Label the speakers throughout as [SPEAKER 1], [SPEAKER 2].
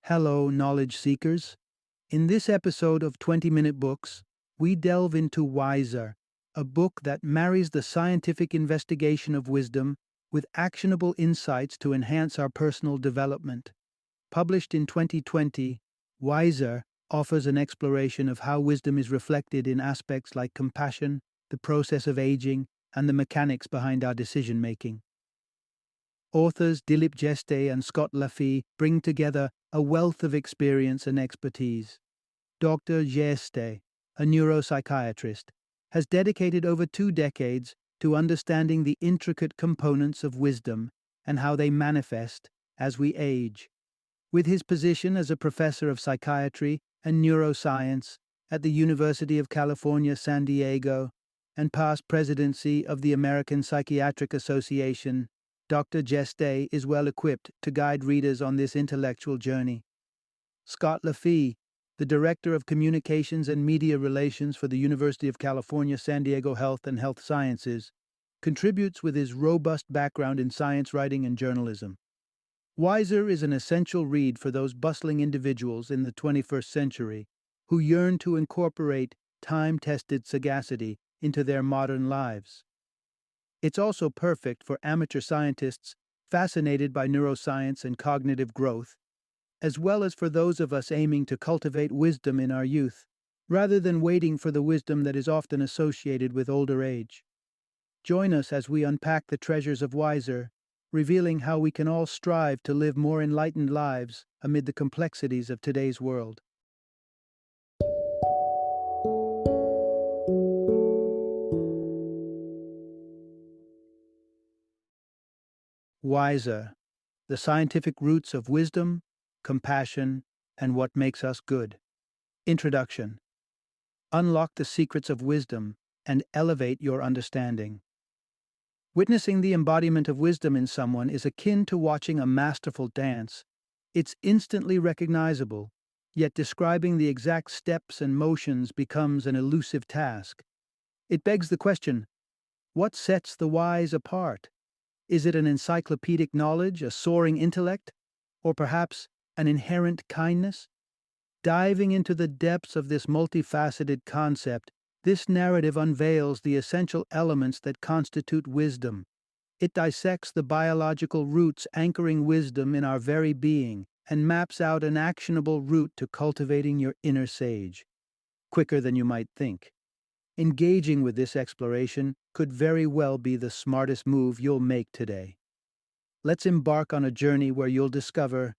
[SPEAKER 1] Hello, knowledge seekers. In this episode of 20-Minute Books, we delve into Wiser, a book that marries the scientific investigation of wisdom with actionable insights to enhance our personal development. Published in 2020, Wiser offers an exploration of how wisdom is reflected in aspects like compassion, the process of aging, and the mechanics behind our decision making. Authors Dilip Jeste and LaFee bring together a wealth of experience and expertise. Dr. Jeste, a neuropsychiatrist, has dedicated over 2 decades to understanding the intricate components of wisdom and how they manifest as we age. With his position as a professor of psychiatry and neuroscience at the University of California, San Diego, and past presidency of the American Psychiatric Association, Dr. Jeste is well equipped to guide readers on this intellectual journey. LaFee, the Director of Communications and Media Relations for the University of California, San Diego Health and Health Sciences, contributes with his robust background in science writing and journalism. Wiser is an essential read for those bustling individuals in the 21st century who yearn to incorporate time-tested sagacity into their modern lives. It's also perfect for amateur scientists fascinated by neuroscience and cognitive growth, as well as for those of us aiming to cultivate wisdom in our youth, rather than waiting for the wisdom that is often associated with older age. Join us as we unpack the treasures of Wiser, revealing how we can all strive to live more enlightened lives amid the complexities of today's world. Wiser, the scientific roots of wisdom, compassion, and what makes us good. Introduction. Unlock the secrets of wisdom and elevate your understanding. Witnessing the embodiment of wisdom in someone is akin to watching a masterful dance. It's instantly recognizable, yet describing the exact steps and motions becomes an elusive task. It begs the question, what sets the wise apart? Is it an encyclopedic knowledge, a soaring intellect, or perhaps an inherent kindness? Diving into the depths of this multifaceted concept, this narrative unveils the essential elements that constitute wisdom. It dissects the biological roots anchoring wisdom in our very being and maps out an actionable route to cultivating your inner sage, quicker than you might think. Engaging with this exploration could very well be the smartest move you'll make today. Let's embark on a journey where you'll discover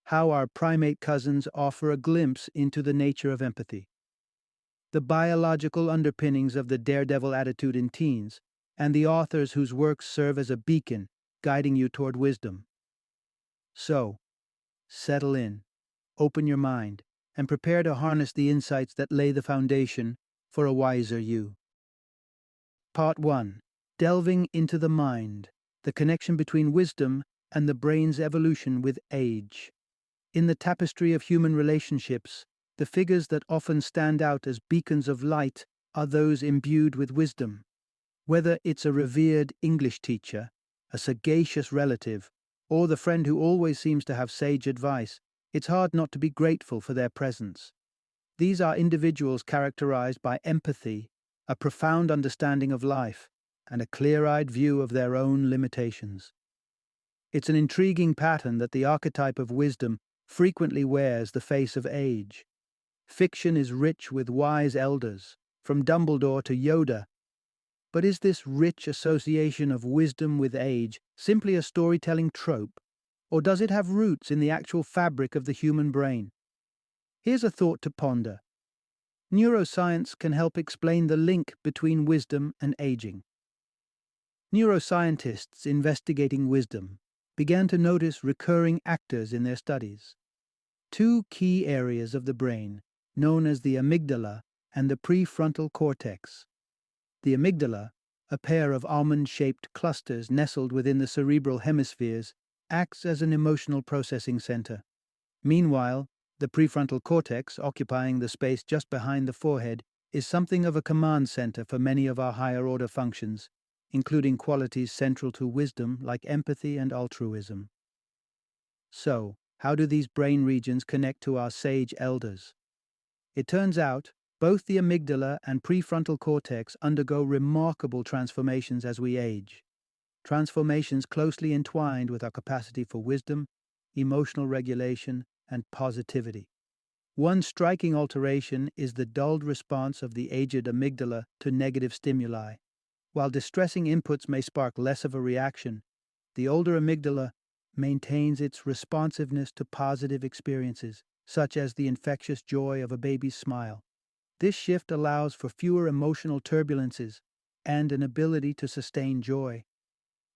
[SPEAKER 1] how our primate cousins offer a glimpse into the nature of empathy, the biological underpinnings of the daredevil attitude in teens, and the authors whose works serve as a beacon guiding you toward wisdom. So, settle in, open your mind, and prepare to harness the insights that lay the foundation for a wiser you. Part 1. Delving into the mind, the connection between wisdom and the brain's evolution with age. In the tapestry of human relationships, the figures that often stand out as beacons of light are those imbued with wisdom. Whether it's a revered English teacher, a sagacious relative, or the friend who always seems to have sage advice, it's hard not to be grateful for their presence. These are individuals characterized by empathy, a profound understanding of life, and a clear-eyed view of their own limitations. It's an intriguing pattern that the archetype of wisdom frequently wears the face of age. Fiction is rich with wise elders, from Dumbledore to Yoda. But is this rich association of wisdom with age simply a storytelling trope, or does it have roots in the actual fabric of the human brain? Here's a thought to ponder. Neuroscience can help explain the link between wisdom and aging. Neuroscientists investigating wisdom began to notice recurring actors in their studies. Two key areas of the brain, known as the amygdala and the prefrontal cortex. The amygdala, a pair of almond-shaped clusters nestled within the cerebral hemispheres, acts as an emotional processing center. Meanwhile, the prefrontal cortex, occupying the space just behind the forehead, is something of a command center for many of our higher-order functions, including qualities central to wisdom like empathy and altruism. So, How do these brain regions connect to our sage elders? It turns out, both the amygdala and prefrontal cortex undergo remarkable transformations as we age. Transformations closely entwined with our capacity for wisdom, emotional regulation, and positivity. One striking alteration is the dulled response of the aged amygdala to negative stimuli. While distressing inputs may spark less of a reaction, the older amygdala maintains its responsiveness to positive experiences, such as the infectious joy of a baby's smile. This shift allows for fewer emotional turbulences and an ability to sustain joy.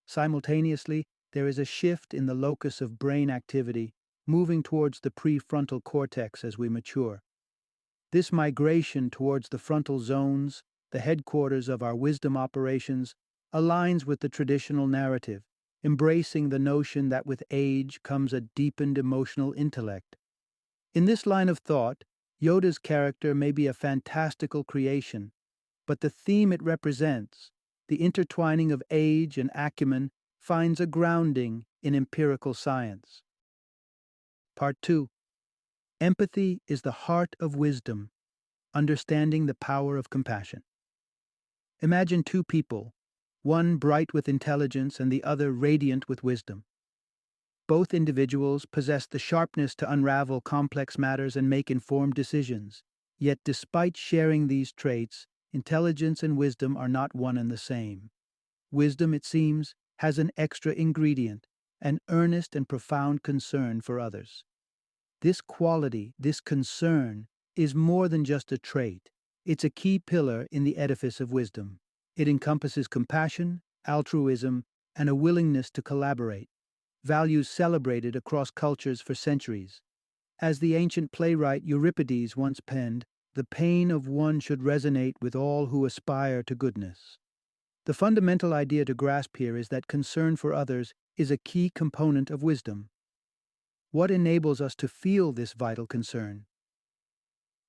[SPEAKER 1] Simultaneously, there is a shift in the locus of brain activity, moving towards the prefrontal cortex as we mature. This migration towards the frontal zones, the headquarters of our wisdom operations, aligns with the traditional narrative, embracing the notion that with age comes a deepened emotional intellect. In this line of thought, Yoda's character may be a fantastical creation, but the theme it represents, the intertwining of age and acumen, finds a grounding in empirical science. Part 2. Empathy is the heart of wisdom, understanding the power of compassion. Imagine two people, one bright with intelligence and the other radiant with wisdom. Both individuals possess the sharpness to unravel complex matters and make informed decisions. Yet despite sharing these traits, intelligence and wisdom are not one and the same. Wisdom, it seems, has an extra ingredient, an earnest and profound concern for others. This quality, this concern, is more than just a trait. It's a key pillar in the edifice of wisdom. It encompasses compassion, altruism, and a willingness to collaborate, values celebrated across cultures for centuries. As the ancient playwright Euripides once penned, the pain of one should resonate with all who aspire to goodness. The fundamental idea to grasp here is that concern for others is a key component of wisdom. What enables us to feel this vital concern?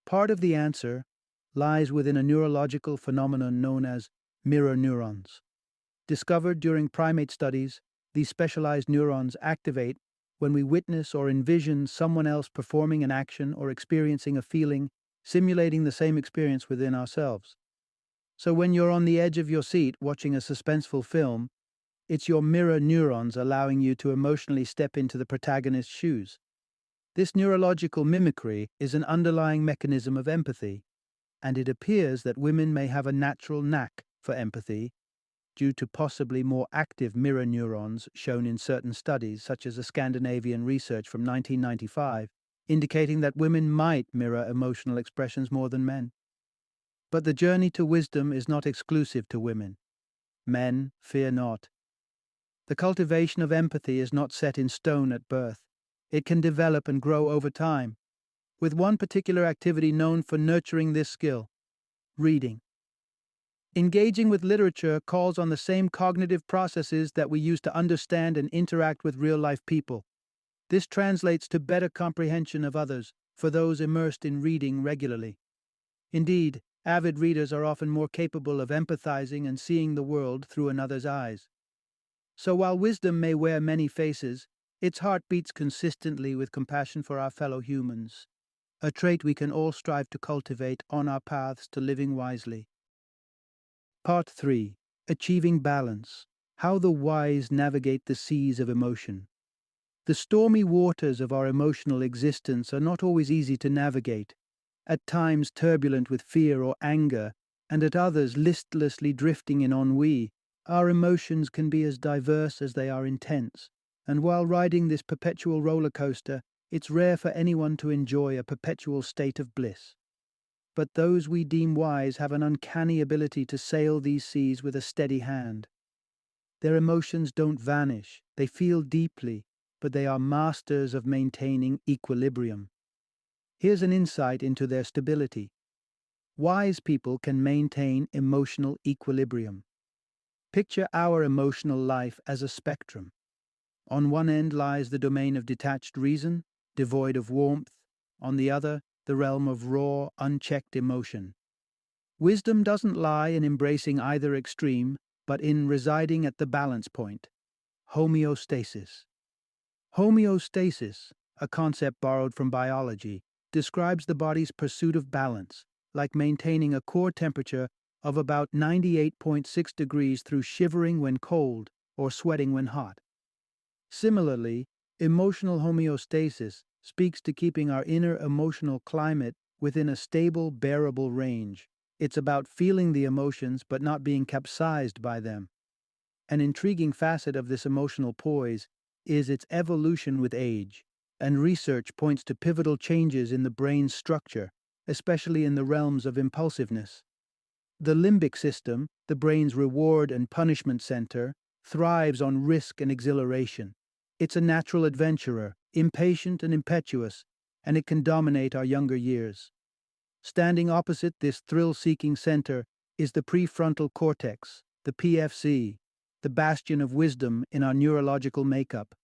[SPEAKER 1] Part of the answer lies within a neurological phenomenon known as mirror neurons. Discovered during primate studies, these specialized neurons activate when we witness or envision someone else performing an action or experiencing a feeling, simulating the same experience within ourselves. So when you're on the edge of your seat watching a suspenseful film, it's your mirror neurons allowing you to emotionally step into the protagonist's shoes. This neurological mimicry is an underlying mechanism of empathy, and it appears that women may have a natural knack for empathy due to possibly more active mirror neurons shown in certain studies, such as a Scandinavian research from 1995, indicating that women might mirror emotional expressions more than men. But the journey to wisdom is not exclusive to women. Men, fear not. The cultivation of empathy is not set in stone at birth. It can develop and grow over time, with one particular activity known for nurturing this skill: reading. Engaging with literature calls on the same cognitive processes that we use to understand and interact with real-life people. This translates to better comprehension of others for those immersed in reading regularly. Indeed, avid readers are often more capable of empathizing and seeing the world through another's eyes. So while wisdom may wear many faces, its heart beats consistently with compassion for our fellow humans, a trait we can all strive to cultivate on our paths to living wisely. Part 3. Achieving Balance. How the wise navigate the seas of emotion. The stormy waters of our emotional existence are not always easy to navigate, at times turbulent with fear or anger, and at others listlessly drifting in ennui. Our emotions can be as diverse as they are intense, and while riding this perpetual roller coaster, it's rare for anyone to enjoy a perpetual state of bliss. But those we deem wise have an uncanny ability to sail these seas with a steady hand. Their emotions don't vanish, they feel deeply, but they are masters of maintaining equilibrium. Here's an insight into their stability. Wise people can maintain emotional equilibrium. Picture our emotional life as a spectrum. On one end lies the domain of detached reason, devoid of warmth. On the other, the realm of raw, unchecked emotion. Wisdom doesn't lie in embracing either extreme, but in residing at the balance point. Homeostasis. Homeostasis, a concept borrowed from biology, describes the body's pursuit of balance, like maintaining a core temperature of about 98.6 degrees through shivering when cold or sweating when hot. Similarly, emotional homeostasis speaks to keeping our inner emotional climate within a stable, bearable range. It's about feeling the emotions but not being capsized by them. An intriguing facet of this emotional poise is its evolution with age, and research points to pivotal changes in the brain's structure, especially in the realms of impulsiveness. The limbic system, the brain's reward and punishment center, thrives on risk and exhilaration. It's a natural adventurer, impatient and impetuous, and it can dominate our younger years. Standing opposite this thrill-seeking center is the prefrontal cortex, the PFC, the bastion of wisdom in our neurological makeup.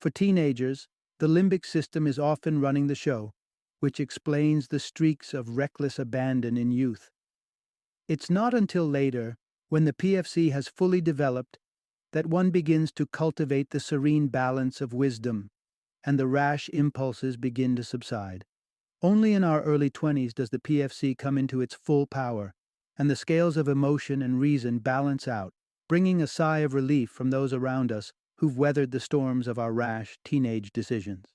[SPEAKER 1] For teenagers, the limbic system is often running the show, which explains the streaks of reckless abandon in youth. It's not until later, when the PFC has fully developed, that one begins to cultivate the serene balance of wisdom, and the rash impulses begin to subside. Only in our early 20s does the PFC come into its full power, and the scales of emotion and reason balance out, bringing a sigh of relief from those around us who've weathered the storms of our rash teenage decisions.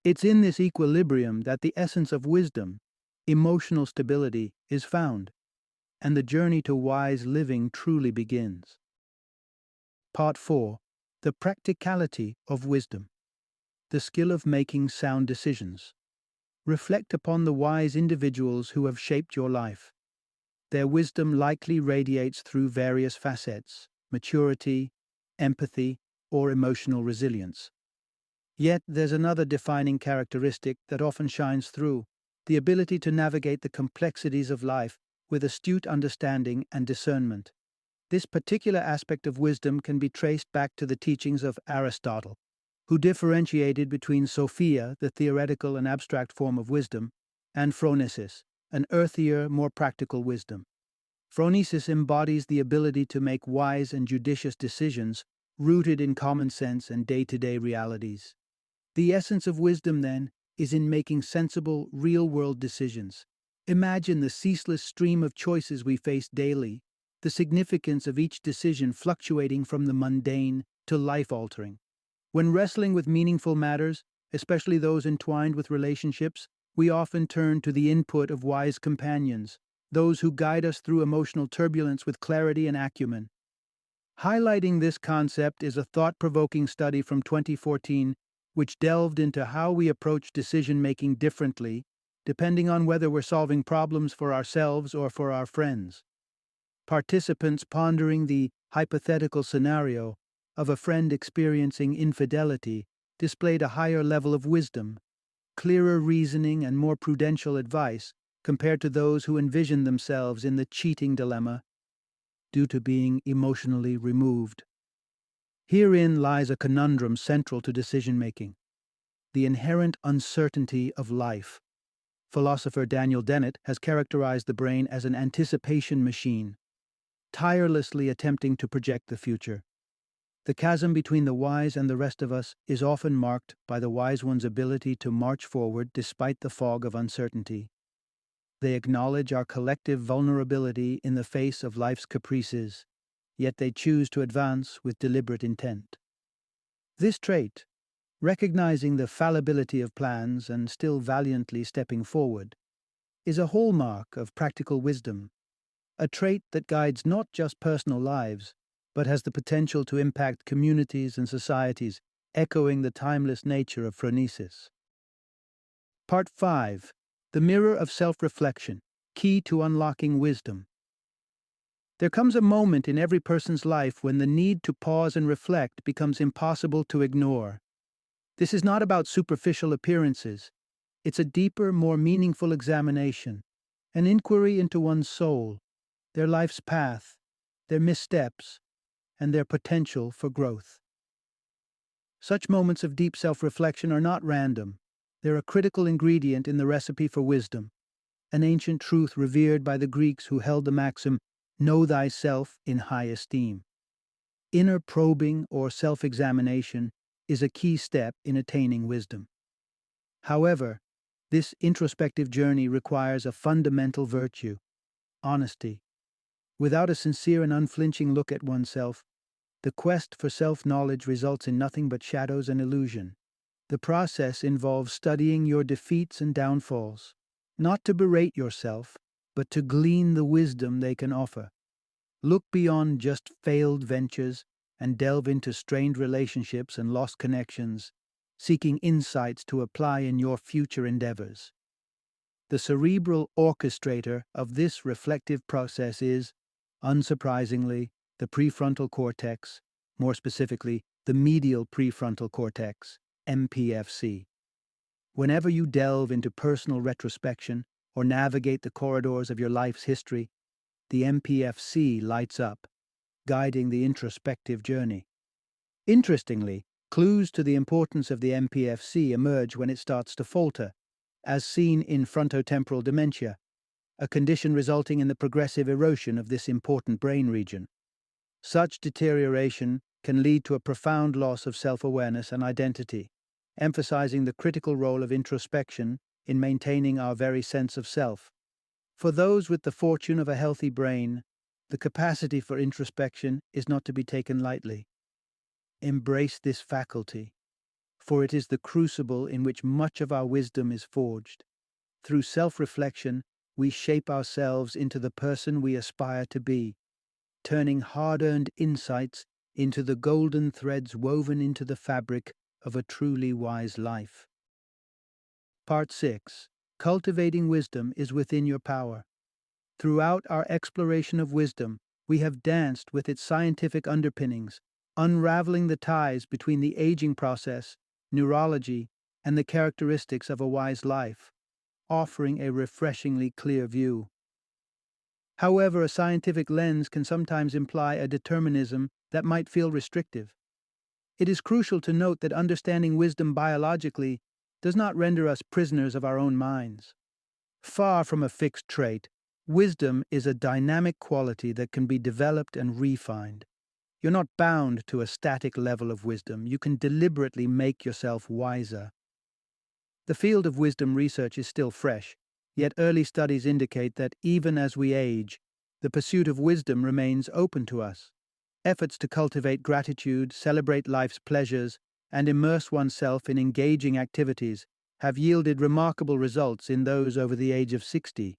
[SPEAKER 1] It's in this equilibrium that the essence of wisdom, emotional stability, is found, and the journey to wise living truly begins. Part 4. The practicality of wisdom. The skill of making sound decisions. Reflect upon the wise individuals who have shaped your life. Their wisdom likely radiates through various facets: maturity, empathy, or emotional resilience. Yet there's another defining characteristic that often shines through: the ability to navigate the complexities of life with astute understanding and discernment. This particular aspect of wisdom can be traced back to the teachings of Aristotle, who differentiated between Sophia, the theoretical and abstract form of wisdom, and phronesis, an earthier, more practical wisdom. Phronesis embodies the ability to make wise and judicious decisions rooted in common sense and day-to-day realities. The essence of wisdom, then, is in making sensible, real-world decisions. Imagine the ceaseless stream of choices we face daily, the significance of each decision fluctuating from the mundane to life-altering. When wrestling with meaningful matters, especially those entwined with relationships, we often turn to the input of wise companions, those who guide us through emotional turbulence with clarity and acumen. Highlighting this concept is a thought-provoking study from 2014 which delved into how we approach decision-making differently, depending on whether we're solving problems for ourselves or for our friends. Participants pondering the hypothetical scenario of a friend experiencing infidelity displayed a higher level of wisdom, clearer reasoning, and more prudential advice compared to those who envisioned themselves in the cheating dilemma due to being emotionally removed. Herein lies a conundrum central to decision-making: the inherent uncertainty of life. Philosopher Daniel Dennett has characterized the brain as an anticipation machine, tirelessly attempting to project the future. The chasm between the wise and the rest of us is often marked by the wise one's ability to march forward despite the fog of uncertainty. They acknowledge our collective vulnerability in the face of life's caprices, yet they choose to advance with deliberate intent. This trait, recognizing the fallibility of plans and still valiantly stepping forward, is a hallmark of practical wisdom, a trait that guides not just personal lives, but has the potential to impact communities and societies, echoing the timeless nature of phronesis. Part 5. The Mirror of Self-Reflection, Key to Unlocking Wisdom. There comes a moment in every person's life when the need to pause and reflect becomes impossible to ignore. This is not about superficial appearances. It's a deeper, more meaningful examination, an inquiry into one's soul, their life's path, their missteps, and their potential for growth. Such moments of deep self-reflection are not random. They're a critical ingredient in the recipe for wisdom, an ancient truth revered by the Greeks who held the maxim, "Know thyself in high esteem." Inner probing or self-examination is a key step in attaining wisdom. However, this introspective journey requires a fundamental virtue: honesty. Without a sincere and unflinching look at oneself, the quest for self-knowledge results in nothing but shadows and illusion. The process involves studying your defeats and downfalls, not to berate yourself, but to glean the wisdom they can offer. Look beyond just failed ventures and delve into strained relationships and lost connections, seeking insights to apply in your future endeavors. The cerebral orchestrator of this reflective process is, unsurprisingly, the prefrontal cortex, more specifically, the medial prefrontal cortex, MPFC. Whenever you delve into personal retrospection or navigate the corridors of your life's history, the MPFC lights up, guiding the introspective journey. Interestingly, clues to the importance of the MPFC emerge when it starts to falter, as seen in frontotemporal dementia, a condition resulting in the progressive erosion of this important brain region. Such deterioration can lead to a profound loss of self-awareness and identity, emphasizing the critical role of introspection in maintaining our very sense of self. For those with the fortune of a healthy brain, the capacity for introspection is not to be taken lightly. Embrace this faculty, for it is the crucible in which much of our wisdom is forged. Through self-reflection, we shape ourselves into the person we aspire to be, turning hard-earned insights into the golden threads woven into the fabric of a truly wise life. Part 6. Cultivating wisdom is within your power. Throughout our exploration of wisdom, we have danced with its scientific underpinnings, unraveling the ties between the aging process, neurology, and the characteristics of a wise life, offering a refreshingly clear view. However, a scientific lens can sometimes imply a determinism that might feel restrictive. It is crucial to note that understanding wisdom biologically does not render us prisoners of our own minds. Far from a fixed trait, wisdom is a dynamic quality that can be developed and refined. You're not bound to a static level of wisdom. You can deliberately make yourself wiser. The field of wisdom research is still fresh, yet early studies indicate that even as we age, the pursuit of wisdom remains open to us. Efforts to cultivate gratitude, celebrate life's pleasures, and immerse oneself in engaging activities have yielded remarkable results in those over the age of 60.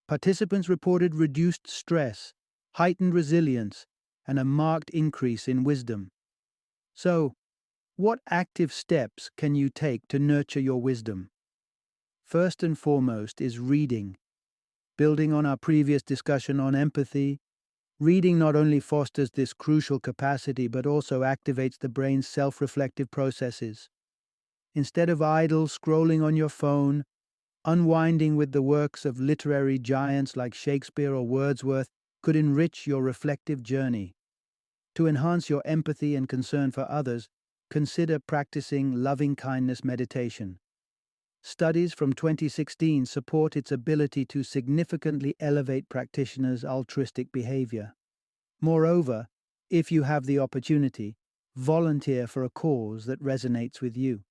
[SPEAKER 1] Participants reported reduced stress, heightened resilience, and a marked increase in wisdom. So, what active steps can you take to nurture your wisdom? First and foremost is reading. Building on our previous discussion on empathy, reading not only fosters this crucial capacity but also activates the brain's self-reflective processes. Instead of idle scrolling on your phone, unwinding with the works of literary giants like Shakespeare or Wordsworth could enrich your reflective journey. To enhance your empathy and concern for others, consider practicing loving-kindness meditation. Studies from 2016 support its ability to significantly elevate practitioners' altruistic behavior. Moreover, if you have the opportunity, volunteer for a cause that resonates with you.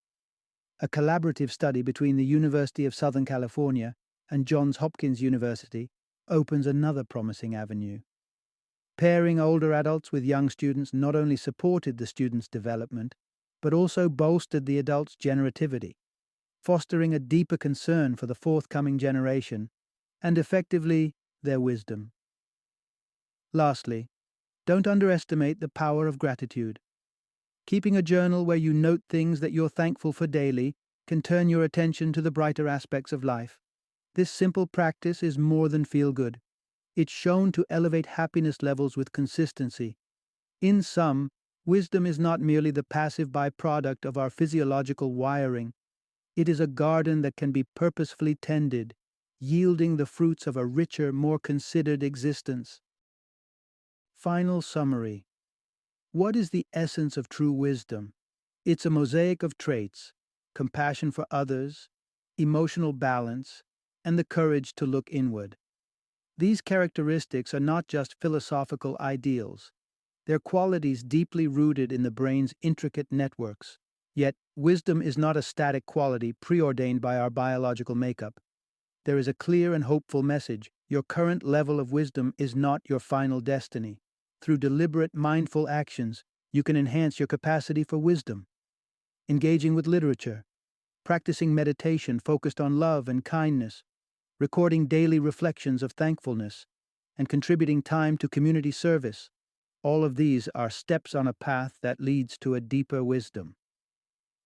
[SPEAKER 1] A collaborative study between the University of Southern California and Johns Hopkins University opens another promising avenue. Pairing older adults with young students not only supported the students' development, but also bolstered the adults' generativity, fostering a deeper concern for the forthcoming generation and effectively their wisdom. Lastly, don't underestimate the power of gratitude. Keeping a journal where you note things that you're thankful for daily can turn your attention to the brighter aspects of life. This simple practice is more than feel-good. It's shown to elevate happiness levels with consistency. In sum, wisdom is not merely the passive byproduct of our physiological wiring. It is a garden that can be purposefully tended, yielding the fruits of a richer, more considered existence. Final summary. What is the essence of true wisdom? It's a mosaic of traits: compassion for others, emotional balance, and the courage to look inward. These characteristics are not just philosophical ideals. They're qualities deeply rooted in the brain's intricate networks, Yet, wisdom is not a static quality preordained by our biological makeup. There is a clear and hopeful message. Your current level of wisdom is not your final destiny. Through deliberate, mindful actions, you can enhance your capacity for wisdom. Engaging with literature, practicing meditation focused on love and kindness, recording daily reflections of thankfulness, and contributing time to community service. All of these are steps on a path that leads to a deeper wisdom.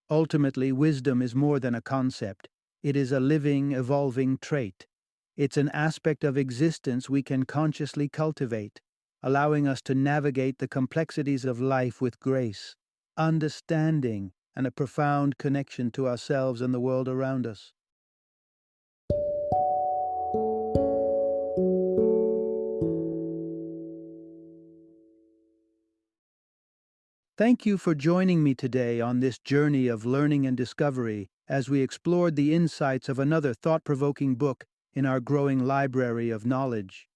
[SPEAKER 1] Ultimately, wisdom is more than a concept. It is a living, evolving trait. It's an aspect of existence we can consciously cultivate, allowing us to navigate the complexities of life with grace, understanding, and a profound connection to ourselves and the world around us. Thank you for joining me today on this journey of learning and discovery as we explored the insights of another thought-provoking book in our growing library of knowledge.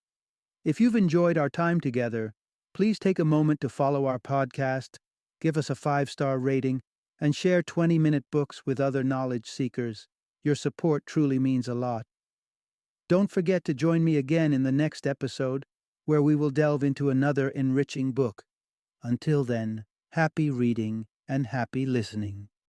[SPEAKER 1] If you've enjoyed our time together, please take a moment to follow our podcast, give us a 5-star rating, and share 20-minute books with other knowledge seekers. Your support truly means a lot. Don't forget to join me again in the next episode, where we will delve into another enriching book. Until then, happy reading and happy listening.